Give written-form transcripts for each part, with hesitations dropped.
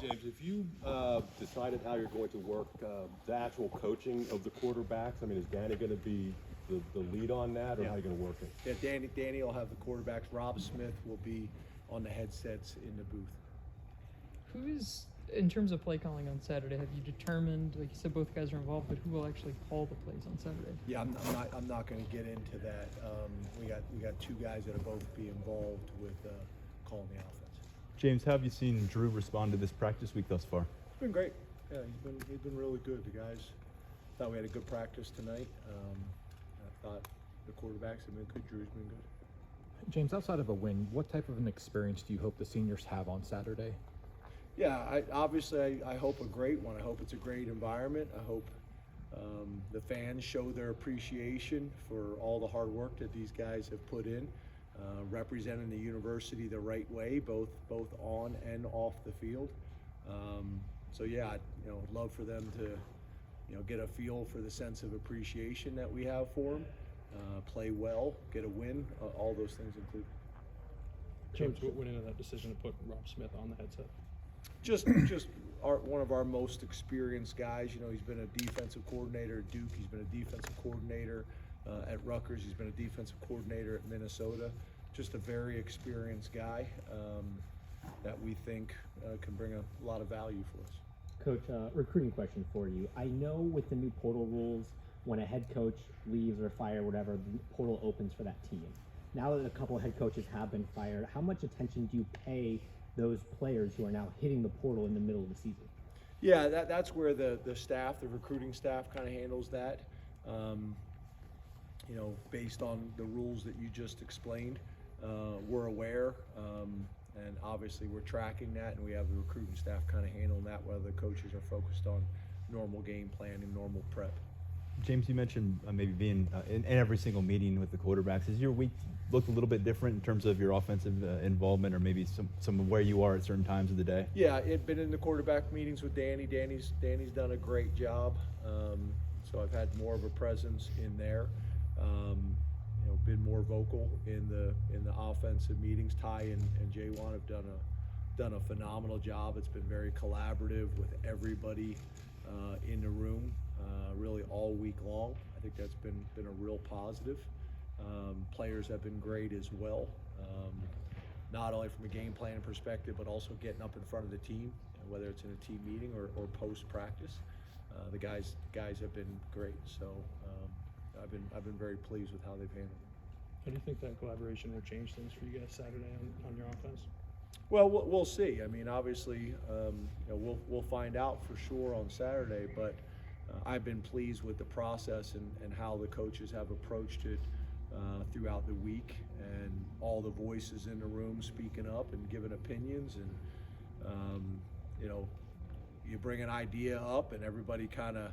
Hey James, have you decided how you're going to work the actual coaching of the quarterbacks? I mean, is Danny going to be the lead on that, or how are you going to work it? Yeah, Danny will have the quarterbacks. Rob Smith will be on the headsets in the booth. Who is, in terms of play calling on Saturday, have you determined, like you said, both guys are involved, but who will actually call the plays on Saturday? Yeah, I'm not going to get into that. We got two guys that'll both be involved with calling the offense. James, how have you seen Drew respond to this practice week thus far? It's been great. Yeah, he's been really good. The guys thought we had a good practice tonight. I thought the quarterbacks have been good. Drew's been good. James, outside of a win, what type of an experience do you hope the seniors have on Saturday? Yeah, I hope a great one. I hope it's a great environment. I hope the fans show their appreciation for all the hard work that these guys have put in, representing the university the right way, both on and off the field. So yeah, I'd love for them to get a feel for the sense of appreciation that we have for them, play well, get a win, all those things included. James, what went into that decision to put Rob Smith on the headset? Just one of our most experienced guys. He's been a defensive coordinator at Duke. He's been a defensive coordinator at Rutgers. He's been a defensive coordinator at Minnesota. Just a very experienced guy that we think can bring a lot of value for us. Coach, recruiting question for you. I know with the new portal rules, when a head coach leaves or fired, whatever, the portal opens for that team. Now that a couple of head coaches have been fired, how much attention do you pay those players who are now hitting the portal in the middle of the season? Yeah, that's where the staff, the recruiting staff, kind of handles that. Based on the rules that you just explained, we're aware, and obviously we're tracking that, and we have the recruiting staff kind of handling that, while the coaches are focused on normal game plan and normal prep. James, you mentioned maybe being in every single meeting with the quarterbacks. Has your week looked a little bit different in terms of your offensive involvement, or maybe some of where you are at certain times of the day? Yeah, I've been in the quarterback meetings with Danny. Danny's done a great job. So I've had more of a presence in there. Been more vocal in the offensive meetings. Ty and Jaywan have done a phenomenal job. It's been very collaborative with everybody in the room, really all week long. I think that's been a real positive. Players have been great as well, not only from a game plan perspective, but also getting up in front of the team, whether it's in a team meeting or post practice. The guys have been great. So I've been very pleased with how they've handled it. How do you think that collaboration will change things for you guys Saturday on your offense? Well, we'll see. I mean, obviously, we'll find out for sure on Saturday. But I've been pleased with the process and how the coaches have approached it throughout the week, and all the voices in the room speaking up and giving opinions. And you bring an idea up, and everybody kind of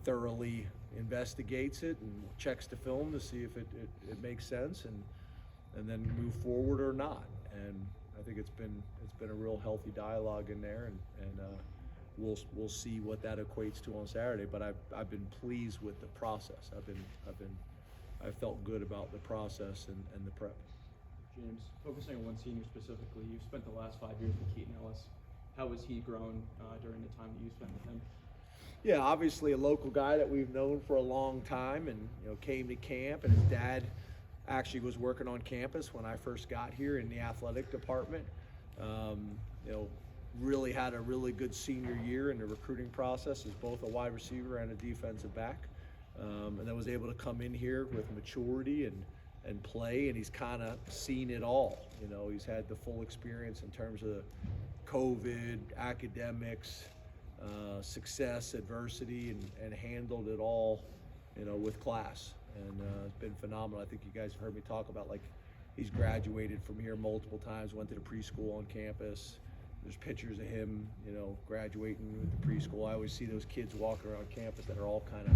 thoroughly investigates it and checks the film to see if it makes sense, and then move forward or not. And I think it's been a real healthy dialogue in there, and we'll see what that equates to on Saturday. But I've been pleased with the process. I felt good about the process and the prep. James, focusing on one senior specifically, you've spent the last 5 years with Keaton Ellis. How has he grown during the time that you spent with him? Yeah, obviously a local guy that we've known for a long time, and came to camp, and his dad actually was working on campus when I first got here in the athletic department. Really had a really good senior year in the recruiting process as both a wide receiver and a defensive back, and then was able to come in here with maturity and play, and he's kind of seen it all. He's had the full experience in terms of COVID, academics, success, adversity, and handled it all, with class. And it's been phenomenal. I think you guys have heard me talk about, like, he's graduated from here multiple times, went to the preschool on campus. There's pictures of him, graduating with the preschool. I always see those kids walking around campus that are all kind of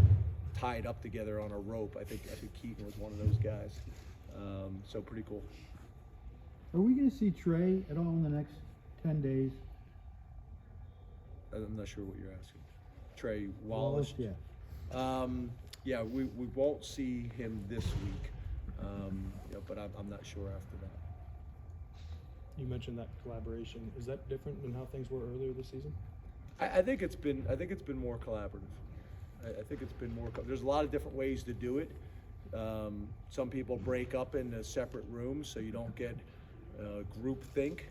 tied up together on a rope. I think Keaton was one of those guys. So pretty cool. Are we going to see Trey at all in the next 10 days? I'm not sure what you're asking. Trey Wallace? Yeah. Yeah, we won't see him this week, but I'm not sure after that. You mentioned that collaboration. Is that different than how things were earlier this season? I think it's been more collaborative. I think it's been more. There's a lot of different ways to do it. Some people break up into separate rooms so you don't get group think.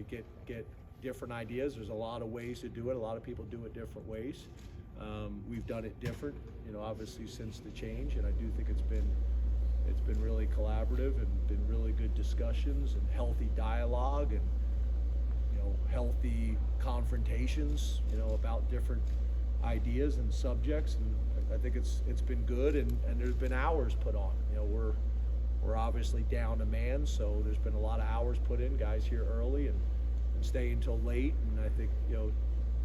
Get different ideas. There's a lot of ways to do it. A lot of people do it different ways. We've done it different, obviously since the change, and I do think it's been really collaborative and been really good discussions and healthy dialogue and healthy confrontations, about different ideas and subjects, and I think it's been good, and there's been hours put on. We're obviously down a man, so there's been a lot of hours put in. Guys here early and stay until late, and I think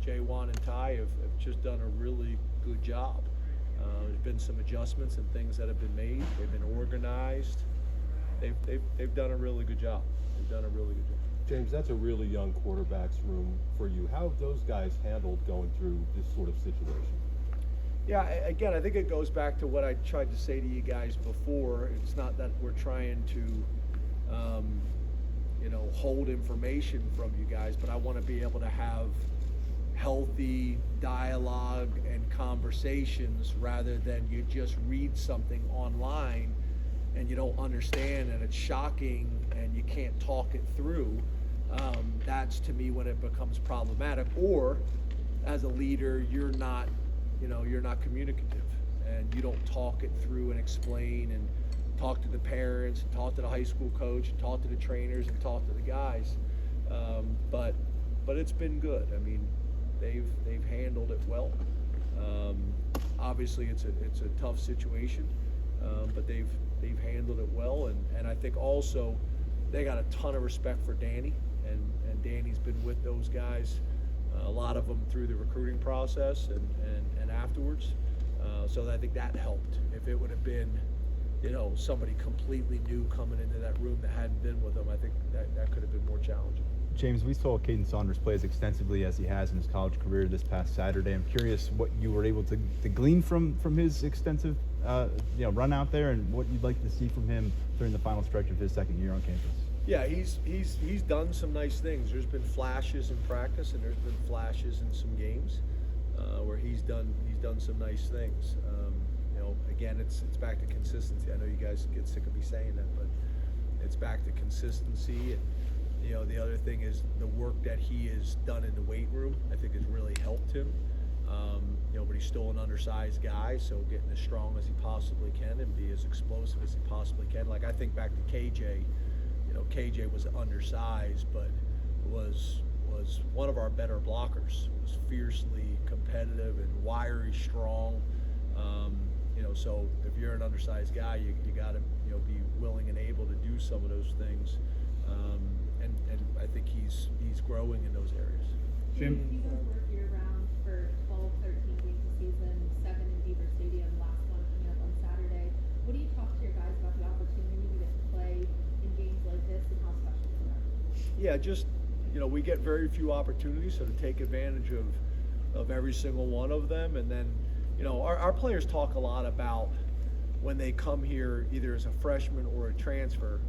Jay, Juan, and Ty have just done a really good job. There's been some adjustments and things that have been made. They've been organized. They've done a really good job. James, that's a really young quarterback's room for you. How have those guys handled going through this sort of situation? Yeah, again, I think it goes back to what I tried to say to you guys before. It's not that we're trying to, hold information from you guys, but I want to be able to have healthy dialogue and conversations rather than you just read something online and you don't understand and it's shocking and you can't talk it through. That's to me when it becomes problematic. Or as a leader, you're not communicative and you don't talk it through and explain and talk to the parents and talk to the high school coach and talk to the trainers and talk to the guys. But it's been good. I mean, they've handled it well. Obviously, it's a tough situation, but they've handled it well, and I think also they got a ton of respect for Danny, and Danny's been with those guys, a lot of them through the recruiting process and afterwards. So I think that helped. If it would have been, somebody completely new coming into that room that hadn't been with them, I think that could have been more challenging. James, we saw Caden Saunders play as extensively as he has in his college career this past Saturday. I'm curious what you were able to glean from his extensive run out there, and what you'd like to see from him during the final stretch of his second year on campus. Yeah, he's done some nice things. There's been flashes in practice, and there's been flashes in some games where he's done some nice things. Again, it's back to consistency. I know you guys get sick of me saying that, but it's back to consistency. And the other thing is the work that he has done in the weight room, I think has really helped him. But he's still an undersized guy, so getting as strong as he possibly can and be as explosive as he possibly can. Like I think back to KJ, KJ was undersized, but was one of our better blockers. Was fiercely competitive and wiry, strong. So if you're an undersized guy, you got to be willing and able to do some of those things. And I think he's growing in those areas. Jim? You guys work year-round for 12, 13 games a season, 7 in Beaver Stadium, last one coming up on Saturday. What do you talk to your guys about the opportunity to get to play in games like this and how special is that? Yeah, just, we get very few opportunities, so to take advantage of every single one of them. And then, our players talk a lot about when they come here, either as a freshman or a transfer,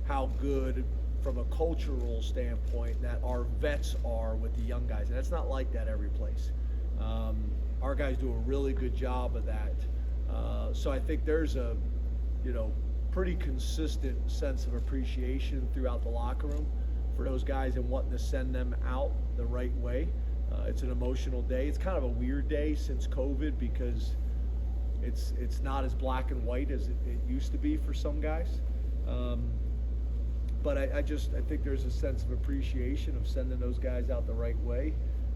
how good from a cultural standpoint that our vets are with the young guys, and it's not like that every place. Our guys do a really good job of that. So I think there's a pretty consistent sense of appreciation throughout the locker room for those guys and wanting to send them out the right way. It's an emotional day. It's kind of a weird day since COVID because it's not as black and white as it used to be for some guys. But I think there's a sense of appreciation of sending those guys out the right way,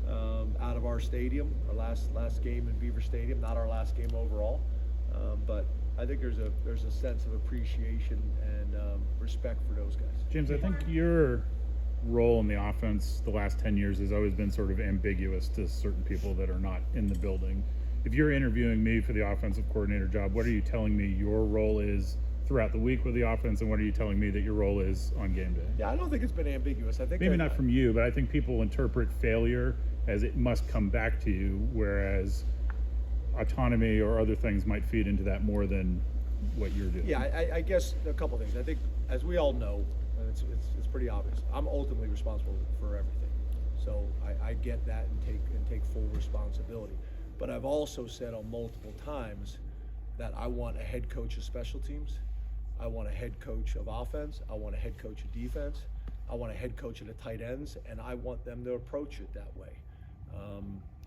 out of our stadium, our last game in Beaver Stadium, not our last game overall. But I think there's a sense of appreciation and respect for those guys. James, I think your role in the offense the last 10 years has always been sort of ambiguous to certain people that are not in the building. If you're interviewing me for the offensive coordinator job, what are you telling me your role is throughout the week with the offense, and what are you telling me that your role is on game day? Yeah, I don't think it's been ambiguous. I think maybe not from you, but I think people interpret failure as it must come back to you, whereas autonomy or other things might feed into that more than what you're doing. Yeah, I guess a couple things. I think, as we all know, and it's pretty obvious. I'm ultimately responsible for everything, so I get that and take full responsibility. But I've also said on multiple times that I want a head coach of special teams, I want a head coach of offense, I want a head coach of defense, I want a head coach of the tight ends, and I want them to approach it that way.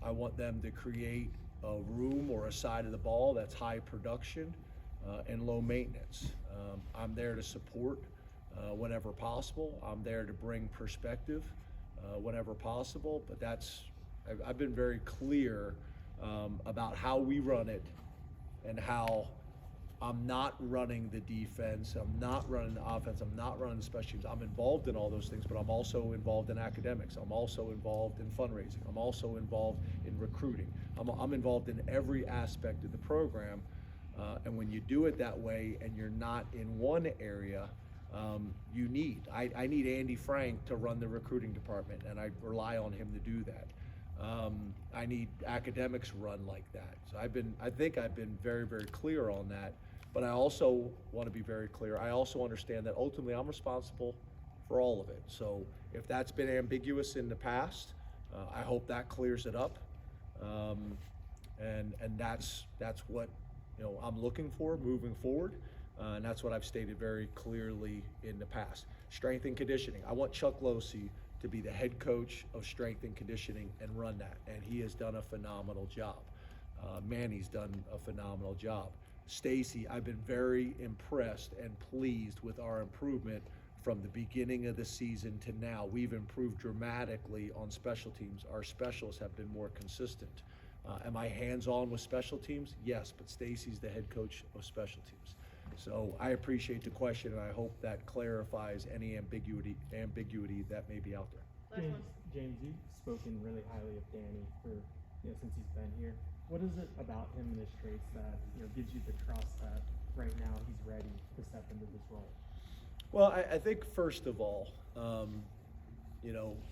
I want them to create a room or a side of the ball that's high production and low maintenance. I'm there to support whenever possible. I'm there to bring perspective whenever possible, but I've been very clear about how we run it and how I'm not running the defense, I'm not running the offense, I'm not running the special teams. I'm involved in all those things, but I'm also involved in academics. I'm also involved in fundraising. I'm also involved in recruiting. I'm involved in every aspect of the program. And when you do it that way and you're not in one area, I need Andy Frank to run the recruiting department, and I rely on him to do that. I need academics run like that. So I think I've been very, very clear on that. But I also want to be very clear. I also understand that ultimately I'm responsible for all of it. So if that's been ambiguous in the past, I hope that clears it up. And that's what I'm looking for moving forward. And that's what I've stated very clearly in the past. Strength and conditioning. I want Chuck Losey to be the head coach of strength and conditioning and run that. And he has done a phenomenal job. Manny's done a phenomenal job. Stacy, I've been very impressed and pleased with our improvement from the beginning of the season to now. We've improved dramatically on special teams. Our specialists have been more consistent. Am I hands-on with special teams? Yes, but Stacy's the head coach of special teams. So I appreciate the question, and I hope that clarifies any ambiguity that may be out there. James, you've spoken really highly of Danny for since he's been here. What is it about him and his traits that gives you the trust that right now he's ready to step into this role? Well, I think first of all,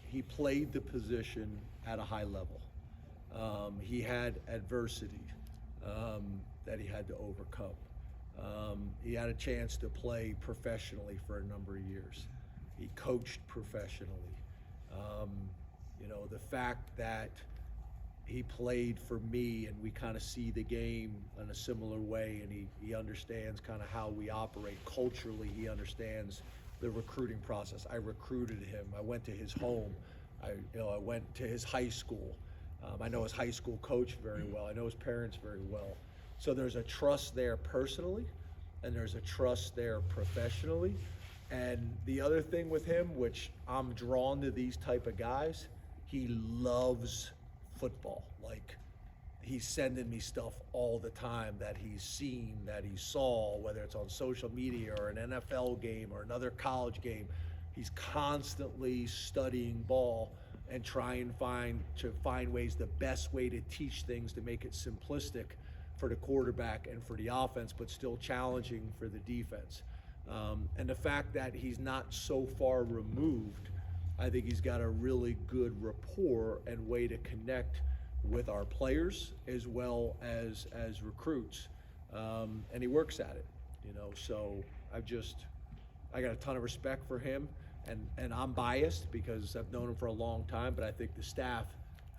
he played the position at a high level. He had adversity that he had to overcome. He had a chance to play professionally for a number of years. He coached professionally. The fact that he played for me and we kind of see the game in a similar way, and he understands kind of how we operate culturally. He understands the recruiting process. I recruited him. I went to his home. I went to his high school. I know his high school coach very well. I know his parents very well. So there's a trust there personally, and there's a trust there professionally. And the other thing with him, which I'm drawn to these type of guys, he loves football. Like, he's sending me stuff all the time that he's seen, that he saw, whether it's on social media or an NFL game or another college game. He's constantly studying ball and trying to find ways, the best way to teach things, to make it simplistic for the quarterback and for the offense, but still challenging for the defense. And the fact that he's not so far removed, I think he's got a really good rapport and way to connect with our players as well as recruits. And he works at it, so I got a ton of respect for him, and I'm biased because I've known him for a long time, but I think the staff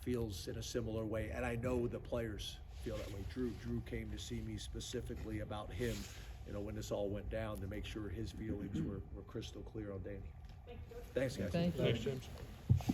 feels in a similar way, and I know the players feel that way. Drew came to see me specifically about him, when this all went down, to make sure his feelings were crystal clear on Danny. Thanks, guys. Thank you. Thanks, James.